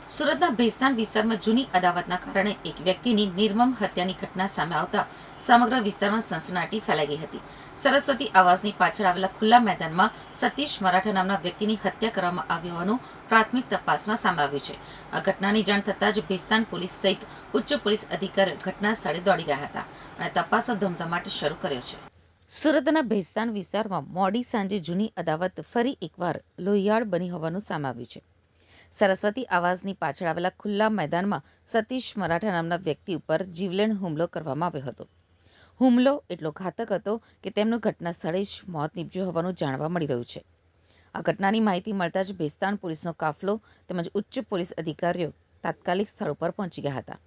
સુરતના ભેસ્તાન વિસ્તારમાં જૂની અદાવતના કારણે એક વ્યક્તિની નિર્મમ હત્યાની ઘટના સામે આવતા સમગ્ર વિસ્તારમાં સનસનાટી ફેલાઈ ગઈ હતી. સરસ્વતી આવાસની પાછળ આવેલા ખુલ્લા મેદાનમાં સતીશ મરાઠા નામના વ્યક્તિની હત્યા કરવામાં આવી હોવાનું પ્રાથમિક તપાસમાં સામે આવ્યું છે. આ ઘટનાની જાણ થતાં જ ભેસ્તાન પોલીસ સહિત ઉચ્ચ પોલીસ અધિકારીઓ ઘટના સ્થળે દોડી ગયા હતા અને તપાસનો ધમધમાટ શરૂ કર્યો છે. સુરતના ભેસ્તાન વિસ્તારમાં મોડી સાંજે જૂની અદાવત ફરી એકવાર લોહિયાળ બની હોવાનું સામે આવ્યું છે. સરસ્વતી આવાસની પાછળ આવેલા ખુલ્લા મેદાનમાં સતીશ મરાઠા નામના વ્યક્તિ ઉપર જીવલેણ હુમલો કરવામાં આવ્યો હતો. હુમલો એટલો ઘાતક હતો કે તેમનું ઘટના સ્થળે જ મોત નીપજ્યું હોવાનું જાણવા મળી રહ્યું છે. આ ઘટનાની માહિતી મળતા જ ભેસ્તાન પોલીસનો કાફલો તેમજ ઉચ્ચ પોલીસ અધિકારીઓ તાત્કાલિક સ્થળ ઉપર પહોંચી ગયા હતા.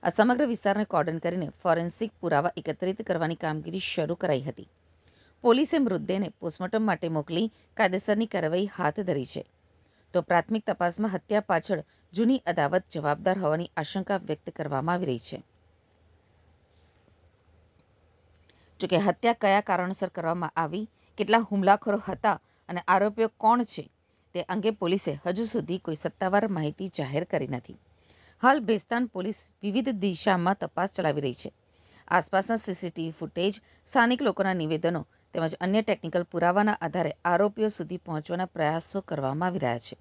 આ સમગ્ર વિસ્તારને કોર્ડન કરીને ફોરેન્સિક પુરાવા એકત્રિત કરવાની કામગીરી શરૂ કરાઈ હતી. પોલીસે મૃતદેહને પોસ્ટમોર્ટમ માટે મોકલી કાયદેસરની કાર્યવાહી હાથ ધરી છે. તો પ્રાથમિક તપાસમાં હત્યા પાછળ જૂની અદાવત જવાબદાર હોવાની આશંકા વ્યક્ત કરવામાં આવી રહી છે. જોકે હત્યા કયા કારણોસર કરવામાં આવી, કેટલા હુમલાખોરો હતા અને આરોપીઓ કોણ છે તે અંગે પોલીસે હજુ સુધી કોઈ સત્તાવાર માહિતી જાહેર કરી નથી. હાલ ભેસ્તાન પોલીસ વિવિધ દિશામાં તપાસ ચલાવી રહી છે. આસપાસના સીસીટીવી ફૂટેજ, સ્થાનિક લોકોના નિવેદનો તેમજ અન્ય ટેકનિકલ પુરાવાના આધારે આરોપીઓ સુધી પહોંચવાના પ્રયાસો કરવામાં આવી રહ્યા છે.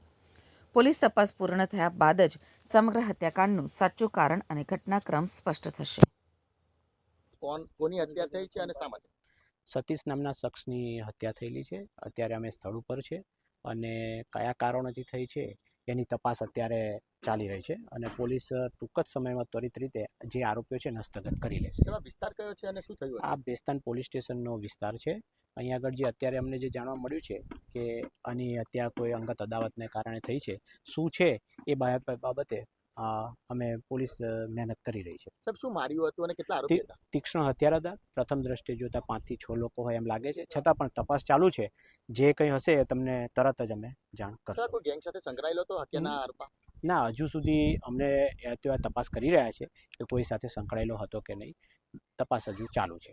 પોલીસ તપાસ પૂર્ણ થયા બાદ જ સમગ્ર હત્યાકાંડનું સાચું કારણ અને ઘટનાક્રમ સ્પષ્ટ થશે. કોની હત્યા થઈ છે અને શા માટે? સતીશ નામના શખ્સની હત્યા થયેલી છે. અત્યારે અમે સ્થળ ઉપર છે અને કયા કારણોથી થઈ છે એની તપાસ અત્યારે ચાલી રહી છે અને પોલીસ ટૂંક જ સમયમાં ત્વરિત રીતે જે આરોપીઓ છે હસ્તગત કરી લેશે. વિસ્તાર કયો છે અને શું થયું? આ ભેસ્તાન પોલીસ સ્ટેશનનો વિસ્તાર છે. અહીંયા આગળ જે અત્યારે અમને જે જાણવા મળ્યું છે કે આની હત્યા કોઈ અંગત અદાવતને કારણે થઈ છે, શું છે એ બાબતે અમે પોલીસ મહેનત કરી રહી છે. સાહેબ, શું માર્યું હતું અને કેટલા આરોપી હતા? તીક્ષ્ણ હત્યારા હતા. પ્રથમ દ્રષ્ટિએ જોતા 5 થી 6 લોકો હોય એમ લાગે છે. છતાં પણ તપાસ ચાલુ છે. જે કંઈ હશે એ તમને તરત જ અમે જાણ કરશું. કોઈ ગેંગ સાથે સંકળાયેલો હતો હત્યાના આરોપા? ના, હજુ સુધી અમને તપાસ કરી રહ્યા છે કે કોઈ સાથે સંકળાયેલો હતો કે નહીં. તપાસ હજુ ચાલુ છે.